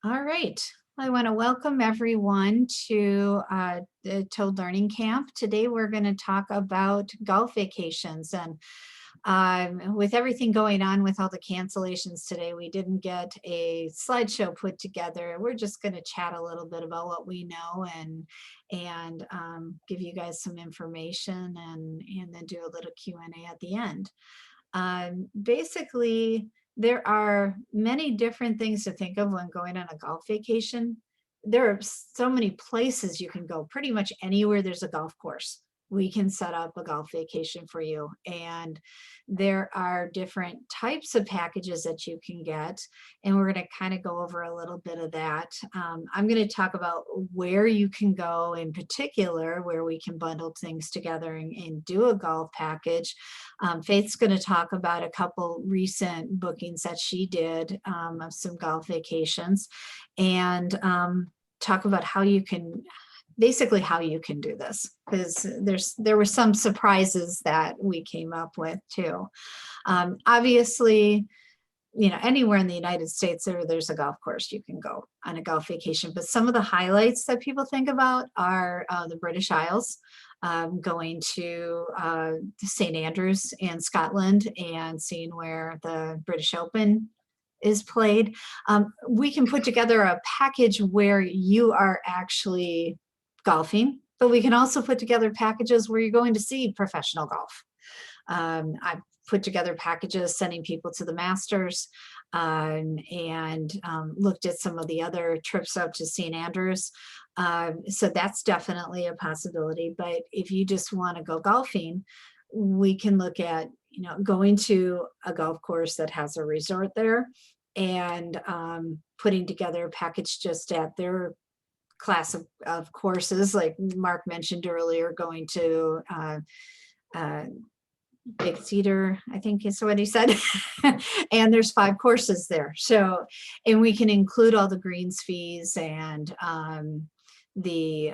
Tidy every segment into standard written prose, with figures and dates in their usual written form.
All right. I want to welcome everyone to the ToaD Learning Camp. Today we're going to talk about golf vacations. And with everything going on with all the cancellations today, we didn't get a slideshow put together. We're just going to chat a little bit about what we know and give you guys some information and then do a little Q&A at the end. Basically, there are many different things to think of when going on a golf vacation. There are so many places you can go. Pretty much anywhere there's a golf course, we can set up a golf vacation for you. And there are different types of packages that you can get. And we're going to kind of go over a little bit of that. I'm going to talk about where you can go in particular, where we can bundle things together and do a golf package. Faith's going to talk about a couple recent bookings that she did of some golf vacations and talk about how you can basically how you can do this, because there were some surprises that we came up with too. Obviously, anywhere in the United States there's a golf course you can go on a golf vacation, but some of the highlights that people think about are the British Isles, going to St. Andrews in Scotland and seeing where the British Open is played. We can put together a package where you are actually golfing, but we can also put together packages where you're going to see professional golf. I've put together packages sending people to the Masters, and looked at some of the other trips up to St. Andrews. So that's definitely a possibility. But if you just want to go golfing, we can look at going to a golf course that has a resort there and putting together a package just at their class of courses, like Mark mentioned earlier, going to Big Cedar, I think is what he said. And there's 5 courses there. So, and we can include all the greens fees and the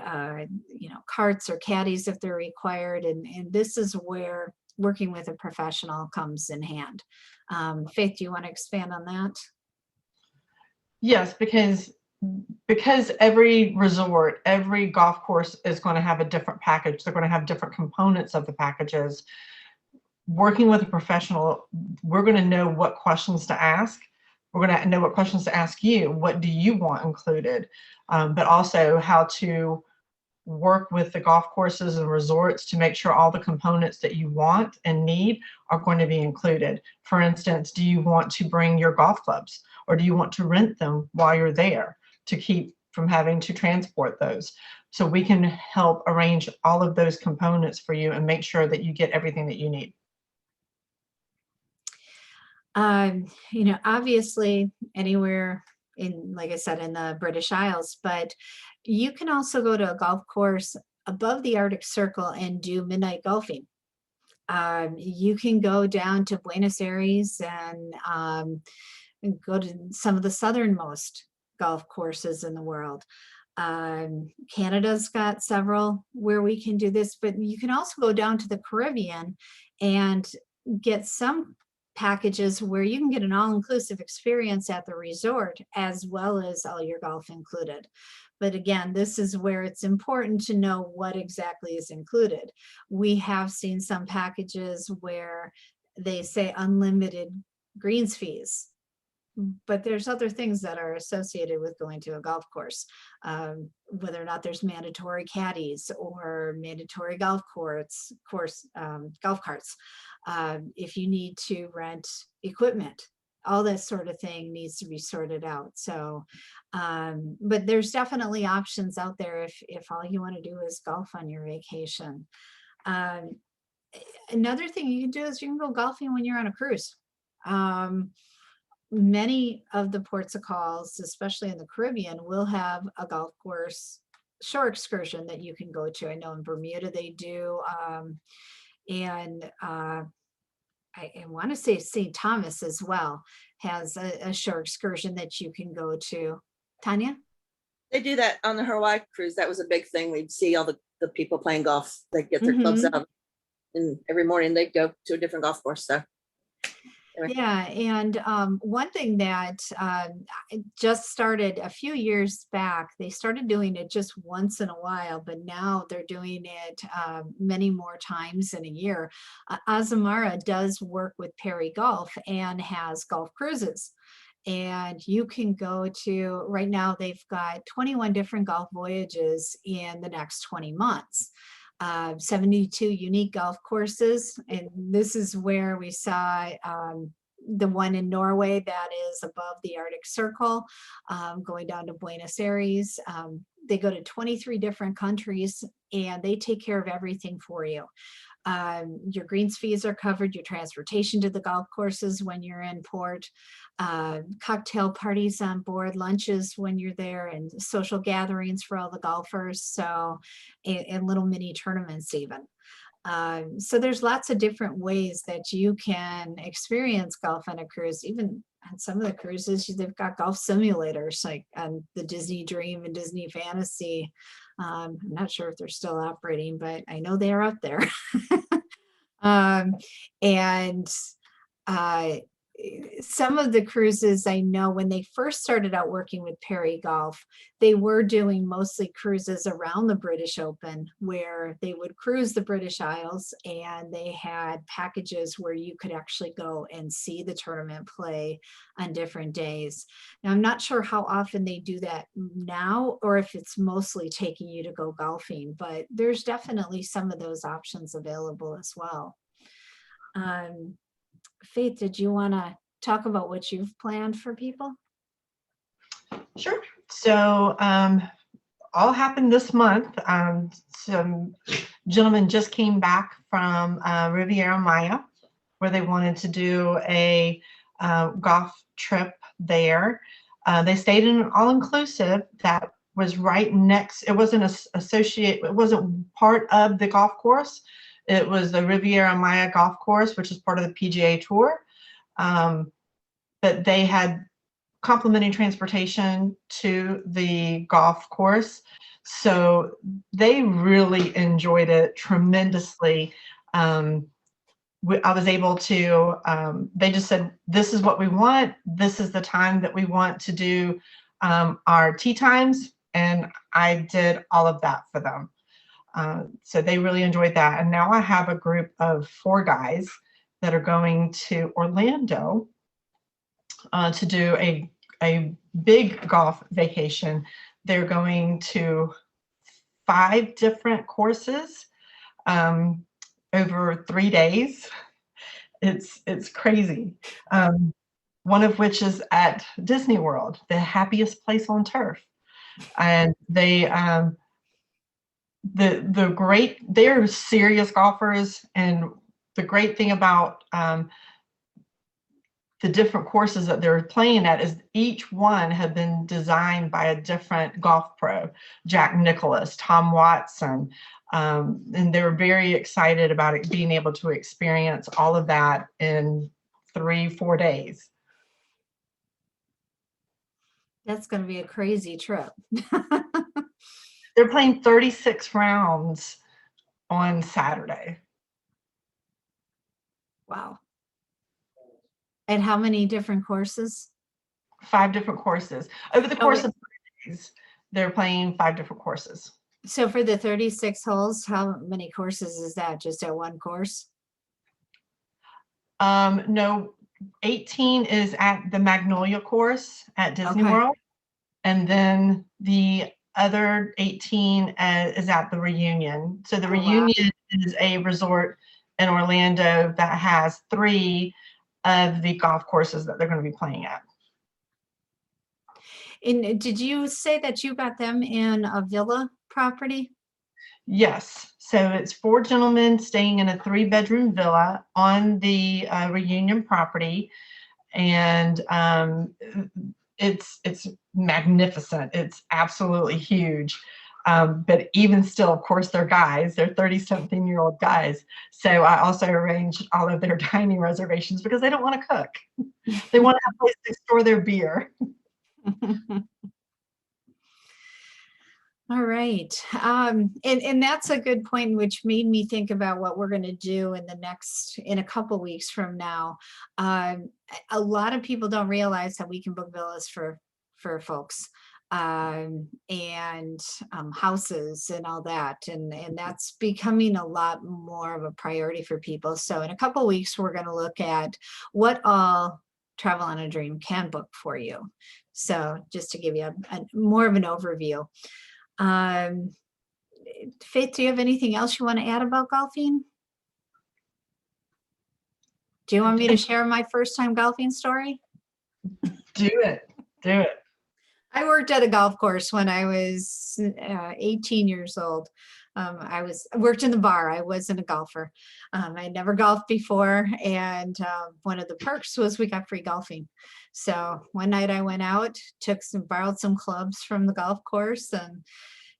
carts or caddies if they're required. And this is where working with a professional comes in hand. Faith, do you want to expand on that? Yes, because every resort, every golf course is going to have a different package. They're going to have different components of the packages. Working with a professional, we're going to know what questions to ask. We're going to know what questions to ask you. What do you want included? But also how to work with the golf courses and resorts to make sure all the components that you want and need are going to be included. For instance, do you want to bring your golf clubs, or do you want to rent them while you're there to keep from having to transport those? So we can help arrange all of those components for you and make sure that you get everything that you need. Obviously anywhere in, like I said, in the British Isles, but you can also go to a golf course above the Arctic Circle and do midnight golfing. You can go down to Buenos Aires and go to some of the southernmost golf courses in the world. Canada's got several where we can do this, but you can also go down to the Caribbean and get some packages where you can get an all-inclusive experience at the resort as well as all your golf included. But again, this is where it's important to know what exactly is included. We have seen some packages where they say unlimited greens fees, but there's other things that are associated with going to a golf course, whether or not there's mandatory caddies or mandatory golf carts. If you need to rent equipment, all that sort of thing needs to be sorted out. So, but there's definitely options out there if all you want to do is golf on your vacation. Another thing you can do is you can go golfing when you're on a cruise. Many of the ports of calls, especially in the Caribbean, will have a golf course shore excursion that you can go to. I know in Bermuda they do, and I want to say St. Thomas as well has a shore excursion that you can go to. Tanya? They do that on the Hawaii cruise. That was a big thing. We'd see all the people playing golf. They'd get their clubs out, and every morning they'd go to a different golf course. So Yeah, and one thing that I just started a few years back, they started doing it just once in a while, but now they're doing it many more times in a year. Azamara does work with Perry Golf and has golf cruises. And you can go to, right now, they've got 21 different golf voyages in the next 20 months. 72 unique golf courses. And this is where we saw the one in Norway that is above the Arctic Circle, going down to Buenos Aires. They go to 23 different countries and they take care of everything for you. Your greens fees are covered, your transportation to the golf courses when you're in port, cocktail parties on board, lunches when you're there, and social gatherings for all the golfers. So, and little mini tournaments even. So there's lots of different ways that you can experience golf on a cruise. Even on some of the cruises, they've got golf simulators like on the Disney Dream and Disney Fantasy. I'm not sure if they're still operating, but I know they are up there. um, and uh, some of the cruises I know when they first started out working with Perry Golf, they were doing mostly cruises around the British Open where they would cruise the British Isles and they had packages where you could actually go and see the tournament play on different days. Now, I'm not sure how often they do that now or if it's mostly taking you to go golfing, but there's definitely some of those options available as well. Faith, did you want to talk about what you've planned for people? Sure. So all happened this month. Some gentlemen just came back from Riviera Maya, where they wanted to do a golf trip there. They stayed in an all-inclusive that was right next. It wasn't it wasn't part of the golf course. It was the Riviera Maya golf course, which is part of the PGA Tour. But they had complimentary transportation to the golf course. So they really enjoyed it tremendously. I was able to, they just said, this is what we want. This is the time that we want to do our tee times. And I did all of that for them. So they really enjoyed that. And now I have a group of 4 guys that are going to Orlando to do a big golf vacation. They're going to 5 different courses over 3 days. It's crazy. One of which is at Disney World, the happiest place on turf. And they they're serious golfers, and the great thing about the different courses that they're playing at is each one had been designed by a different golf pro, Jack Nicklaus, Tom Watson, and they're very excited about it, being able to experience all of that in 3-4 days. That's going to be a crazy trip. They're playing 36 rounds on Saturday. Wow. And how many different courses? 5 different courses. Over the course of 3 days, they're playing 5 different courses. So for the 36 holes, how many courses is that? Just at one course? No, 18 is at the Magnolia course at Disney World. And then the other 18 is at the Reunion. So the Reunion is a resort in Orlando that has 3 of the golf courses that they're going to be playing at. And did you say that you got them in a villa property? Yes. So it's 4 gentlemen staying in a 3-bedroom villa on the Reunion property. And it's magnificent. It's absolutely huge. But even still, of course, they're guys. They're 30-something-year-old guys. So I also arranged all of their dining reservations because they don't want to cook. They want to have a place to store their beer. All right. And that's a good point, which made me think about what we're going to do in a couple weeks from now. A lot of people don't realize that we can book villas for folks, and houses and all that. And that's becoming a lot more of a priority for people. So in a couple weeks, we're going to look at what all Travel on a Dream can book for you. So just to give you a more of an overview. Um, Faith, do you have anything else you want to add about golfing? Do you want me to share my first time golfing story? Do it. Do it. I worked at a golf course when I was 18 years old. I worked in the bar. I wasn't a golfer. I never golfed before, and one of the perks was we got free golfing. So one night I went out, borrowed some clubs from the golf course, and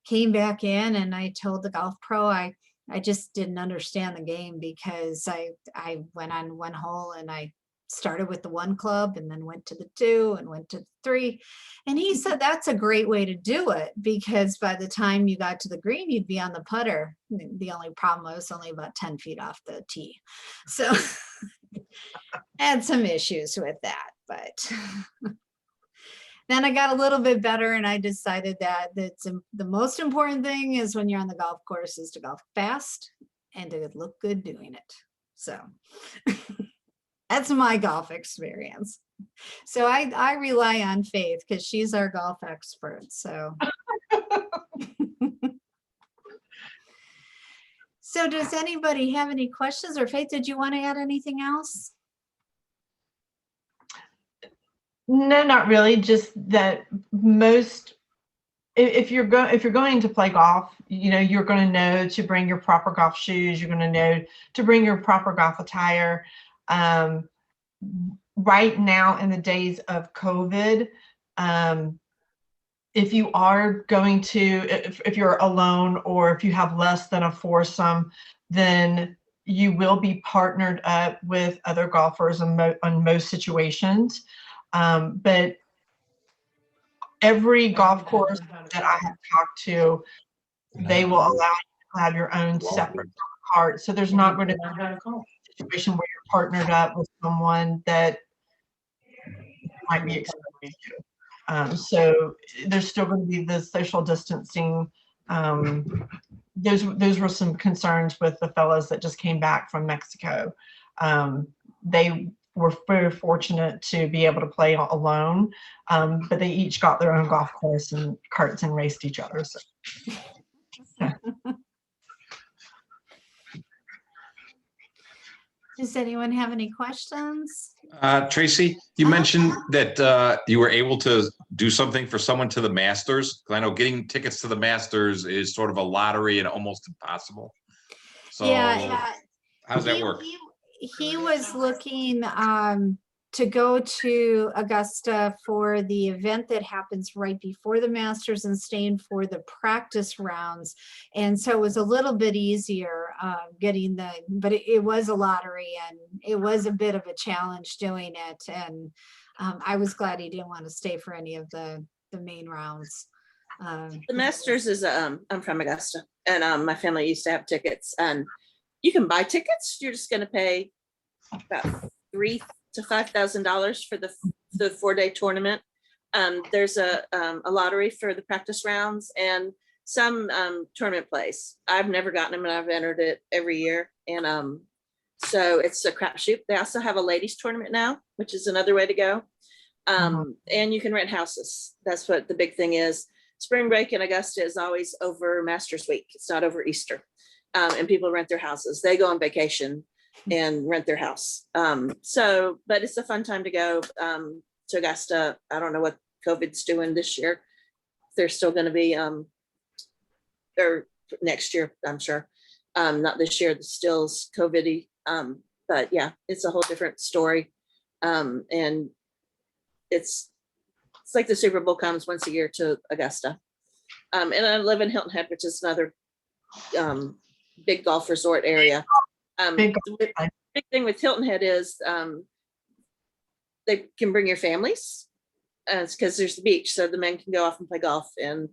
came back in, and I told the golf pro I just didn't understand the game, because I went on one hole and I started with the one club and then went to the two and went to the three. And he said that's a great way to do it, because by the time you got to the green, you'd be on the putter. The only problem was only about 10 feet off the tee. So had some issues with that, but then I got a little bit better, and I decided that the most important thing is when you're on the golf course is to golf fast and to look good doing it. So that's my golf experience. So I rely on Faith because she's our golf expert. So. So does anybody have any questions, or Faith, did you want to add anything else? No, not really. Just that if you're going to play golf, you're going to know to bring your proper golf shoes. You're going to know to bring your proper golf attire. Right now, in the days of COVID, if you are going to, if you're alone, or if you have less than a foursome, then you will be partnered up with other golfers on most situations. But every golf course that I have talked to, they will allow you to have your own separate cart. So there's not going to be a situation where you're partnered up with someone that might be exposed to. So there's still going to be the social distancing. Those were some concerns with the fellows that just came back from Mexico. They were very fortunate to be able to play alone, but they each got their own golf course and carts and raced each other. So. Yeah. Does anyone have any questions? Tracy, you mentioned that you were able to do something for someone to the Masters. I know getting tickets to the Masters is sort of a lottery and almost impossible. So Yeah. how does that work? He was looking to go to Augusta for the event that happens right before the Masters and staying for the practice rounds. And so it was a little bit easier getting but it was a lottery, and it was a bit of a challenge doing it. And I was glad he didn't want to stay for any of the main rounds. The Masters is, I'm from Augusta, and my family used to have tickets, and you can buy tickets. You're just going to pay about $3,000 to $5,000 for the 4-day tournament. There's a lottery for the practice rounds and some tournament plays. I've never gotten them, and I've entered it every year. And so it's a crapshoot. They also have a ladies tournament now, which is another way to go. And you can rent houses. That's what the big thing is. Spring break in Augusta is always over Masters Week. It's not over Easter. And people rent their houses. They go on vacation and rent their house. But it's a fun time to go to Augusta. I don't know what COVID's doing this year. They're still going to be, or next year, I'm sure. Not this year, still is COVID-y. But yeah, it's a whole different story. And it's like the Super Bowl comes once a year to Augusta. And I live in Hilton Head, which is another big golf resort area. Big thing with Hilton Head is they can bring your families because there's the beach, so the men can go off and play golf, and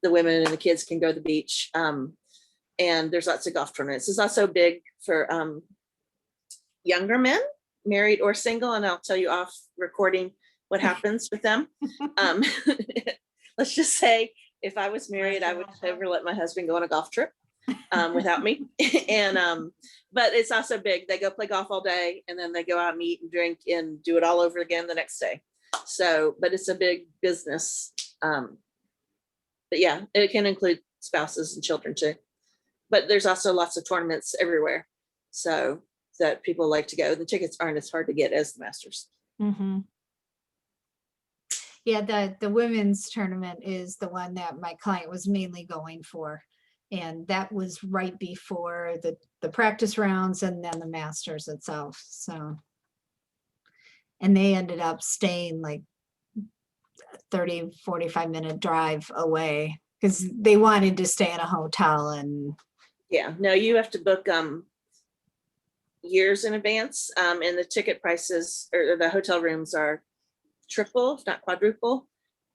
the women and the kids can go to the beach. And there's lots of golf tournaments. It's also big for younger men, married or single. And I'll tell you off recording what happens with them. Let's just say if I was married, I would never let my husband go on a golf trip without me. And but it's also big. They go play golf all day and then they go out and eat and drink and do it all over again the next day. So, but it's a big business. But yeah, it can include spouses and children too. But there's also lots of tournaments everywhere. So that people like to go. The tickets aren't as hard to get as the Masters. Mhm. Yeah, the women's tournament is the one that my client was mainly going for. And that was right before the practice rounds and then the Masters itself. So, and they ended up staying like 30, 45-minute drive away because they wanted to stay in a hotel. And Yeah, no, you have to book years in advance. And the ticket prices or the hotel rooms are triple, if not quadruple.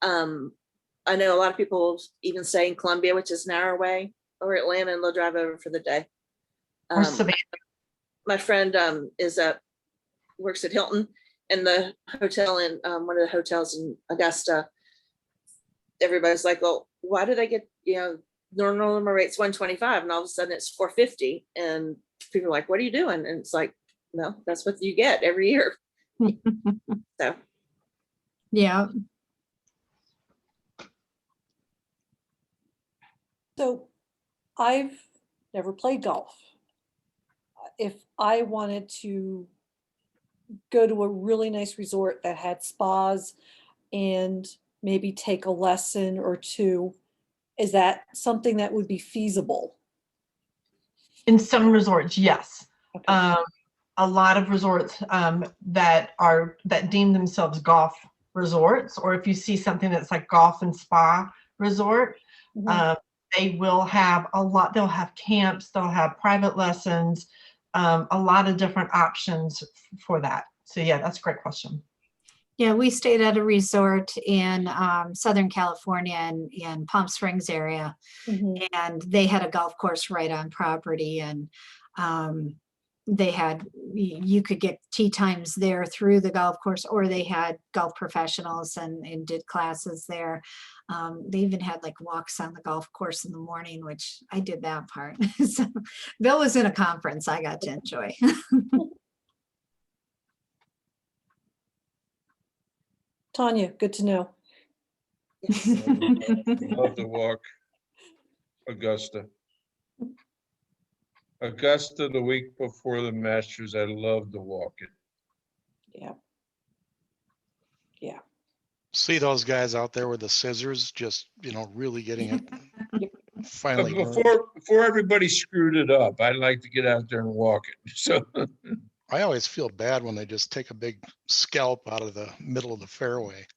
I know a lot of people even stay in Columbia, which is an hour away, or Atlanta, and they'll drive over for the day. Or Savannah. My friend works at Hilton, and the hotel in one of the hotels in Augusta, everybody's like, well, why did I get, normal rate's 125 and all of a sudden it's 450? And people are like, what are you doing? And it's like, no, that's what you get every year. So yeah, So I've never played golf. If I wanted to go to a really nice resort that had spas and maybe take a lesson or two, is that something that would be feasible? In some resorts, yes. Okay. A lot of resorts that deem themselves golf resorts, or if you see something that's like golf and spa resort, Mhm. they will have they'll have camps, they'll have private lessons, a lot of different options for that. So yeah, that's a great question. yeah, we stayed at a resort in Southern California and in Palm Springs area. Mhm. And they had a golf course right on property, and they had, you could get tee times there through the golf course, or they had golf professionals and did classes there. They even had like walks on the golf course in the morning, which I did that part. So Bill was in a conference I got to enjoy. Tanya, good to know. Love to walk Augusta. Augusta, the week before the Masters, I love to walk it. Yeah. Yeah. See those guys out there with the scissors, just, really getting it finally. But honed. before everybody screwed it up, I like to get out there and walk it. So I always feel bad when they just take a big scalp out of the middle of the fairway.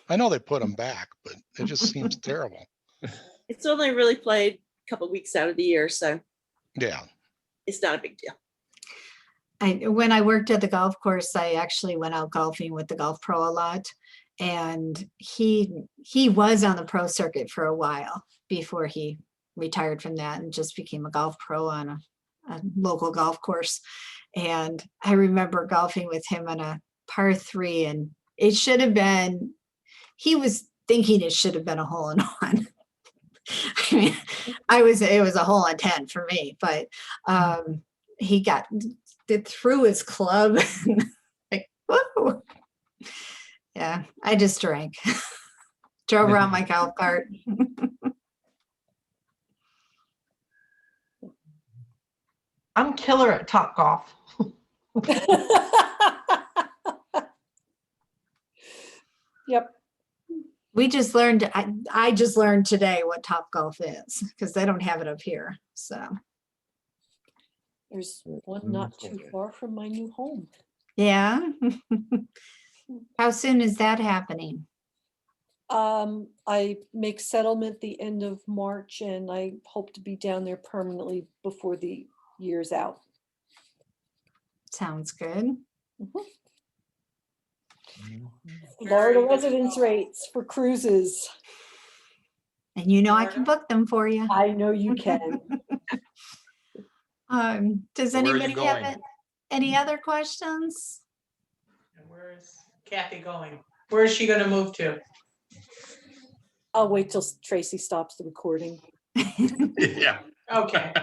I know they put them back, but it just seems terrible. it's only really played a couple of weeks out of the year, so Yeah. it's not a big deal. When I worked at the golf course, I actually went out golfing with the golf pro a lot. And he was on the pro circuit for a while before he retired from that and just became a golf pro on a local golf course. And I remember golfing with him on a par 3, and it should have been, he was thinking it should have been a hole in one. I mean, it was a hole in 10 for me, but he got it through his club. Like, whoa. Yeah, I just drank. Drove around my golf cart. I'm killer at Top Golf. Yep. We just learned, I just learned today what Top Golf is, because they don't have it up here. So There's one not too far from my new home. yeah. How soon is that happening? I make settlement the end of March, and I hope to be down there permanently before the year's out. Sounds good. Florida residence rates for cruises. And you know I can book them for you. I know you can. Does Where are you anybody have going? any other questions? And where is Kathy going? Where is she gonna move to? I'll wait till Tracy stops the recording. Yeah. Okay.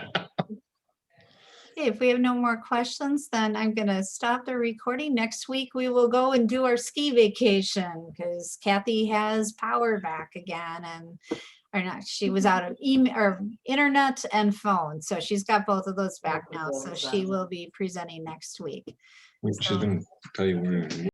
Okay, if we have no more questions, then I'm gonna stop the recording. Next week, we will go and do our ski vacation because Kathy has power back again and, or not, she was out of email or internet and phone. So she's got both of those back now. So she will be presenting next week. She didn't tell you where.